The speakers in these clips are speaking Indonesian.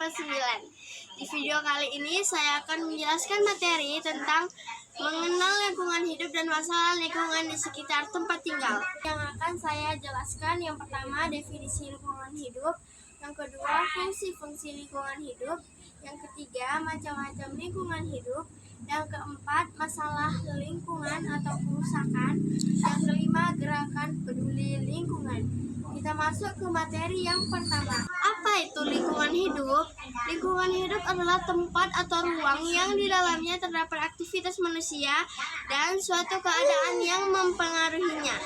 9. Di video kali ini saya akan menjelaskan materi tentang mengenal lingkungan hidup dan masalah lingkungan di sekitar tempat tinggal. Yang akan saya jelaskan yang pertama definisi lingkungan hidup, yang kedua fungsi-fungsi lingkungan hidup, yang ketiga macam-macam lingkungan hidup, yang keempat masalah lingkungan atau kerusakan, yang kelima gerakan peduli lingkungan. Kita masuk ke materi yang pertama. Apa itu lingkungan hidup? Lingkungan hidup adalah tempat atau ruang yang di dalamnya terdapat aktivitas manusia dan suatu keadaan yang mempengaruhinya.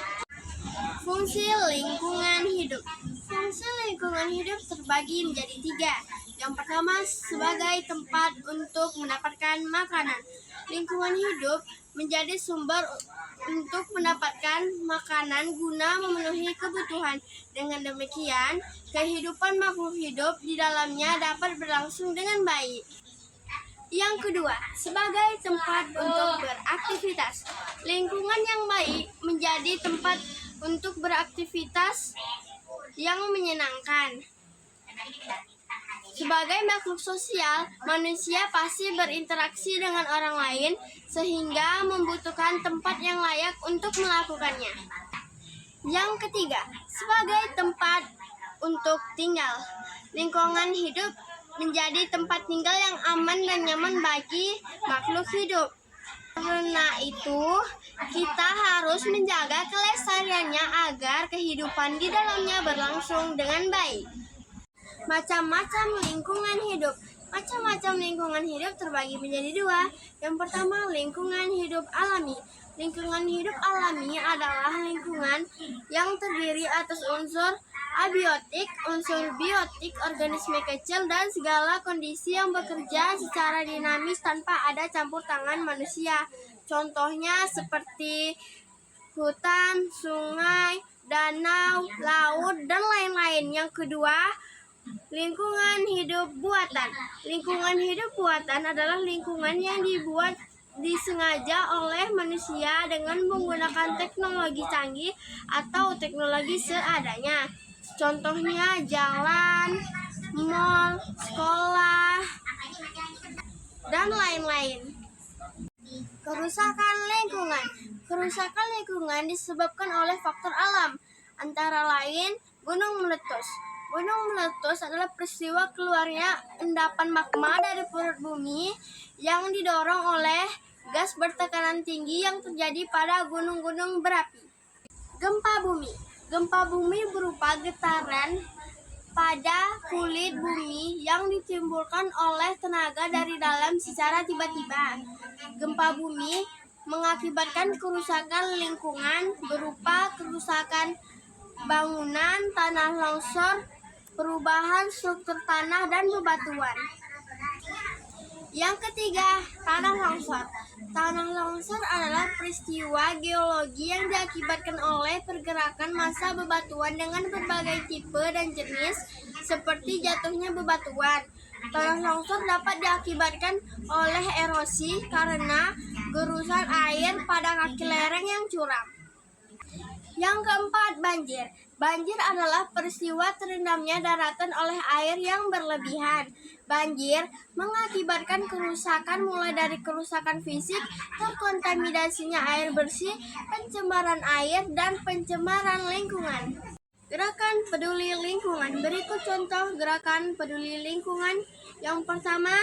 Fungsi lingkungan hidup. Fungsi lingkungan hidup terbagi menjadi 3. Yang pertama, sebagai tempat untuk mendapatkan makanan. Lingkungan hidup menjadi sumber untuk mendapatkan makanan guna memenuhi kebutuhan. Dengan demikian, kehidupan makhluk hidup di dalamnya dapat berlangsung dengan baik. Yang kedua, sebagai tempat untuk beraktivitas. Lingkungan yang baik menjadi tempat untuk beraktivitas yang menyenangkan. Sebagai makhluk sosial, manusia pasti berinteraksi dengan orang lain sehingga membutuhkan tempat yang layak untuk melakukannya. Yang ketiga, sebagai tempat untuk tinggal. Lingkungan hidup menjadi tempat tinggal yang aman dan nyaman bagi makhluk hidup. Karena itu, kita harus menjaga kelestariannya agar kehidupan di dalamnya berlangsung dengan baik. Macam-macam lingkungan hidup. Macam-macam lingkungan hidup terbagi menjadi 2. Yang pertama, lingkungan hidup alami. Lingkungan hidup alami adalah lingkungan yang terdiri atas unsur abiotik, unsur biotik, organisme kecil, dan segala kondisi yang bekerja secara dinamis tanpa ada campur tangan manusia. Contohnya seperti hutan, sungai, danau, laut, dan lain-lain. Yang kedua, lingkungan hidup buatan. Lingkungan hidup buatan adalah lingkungan yang disengaja oleh manusia dengan menggunakan teknologi canggih atau teknologi seadanya. Contohnya jalan, mal, sekolah, dan lain-lain. Kerusakan lingkungan. Kerusakan lingkungan disebabkan oleh faktor alam, antara lain gunung meletus. Gunung meletus adalah peristiwa keluarnya endapan magma dari perut bumi yang didorong oleh gas bertekanan tinggi yang terjadi pada gunung-gunung berapi. Gempa bumi. Gempa bumi berupa getaran pada kulit bumi yang ditimbulkan oleh tenaga dari dalam secara tiba-tiba. Gempa bumi mengakibatkan kerusakan lingkungan berupa kerusakan bangunan, tanah longsor, perubahan struktur tanah, dan bebatuan. Yang ketiga, tanah longsor. Tanah longsor adalah peristiwa geologi yang diakibatkan oleh pergerakan massa bebatuan dengan berbagai tipe dan jenis, seperti jatuhnya bebatuan. Tanah longsor dapat diakibatkan oleh erosi karena gerusan air pada kaki lereng yang curam. Yang keempat, banjir. Banjir adalah peristiwa terendamnya daratan oleh air yang berlebihan. Banjir mengakibatkan kerusakan mulai dari kerusakan fisik, terkontaminasinya air bersih, pencemaran air, dan pencemaran lingkungan. Gerakan peduli lingkungan. Berikut contoh gerakan peduli lingkungan. Yang pertama,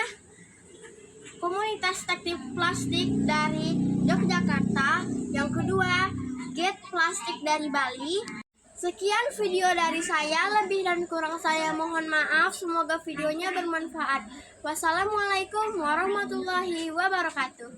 komunitas taktik plastik dari Yogyakarta. Yang kedua, Get Plastik dari Bali. Sekian video dari saya, lebih dan kurang saya mohon maaf. Semoga videonya bermanfaat. Wassalamualaikum warahmatullahi wabarakatuh.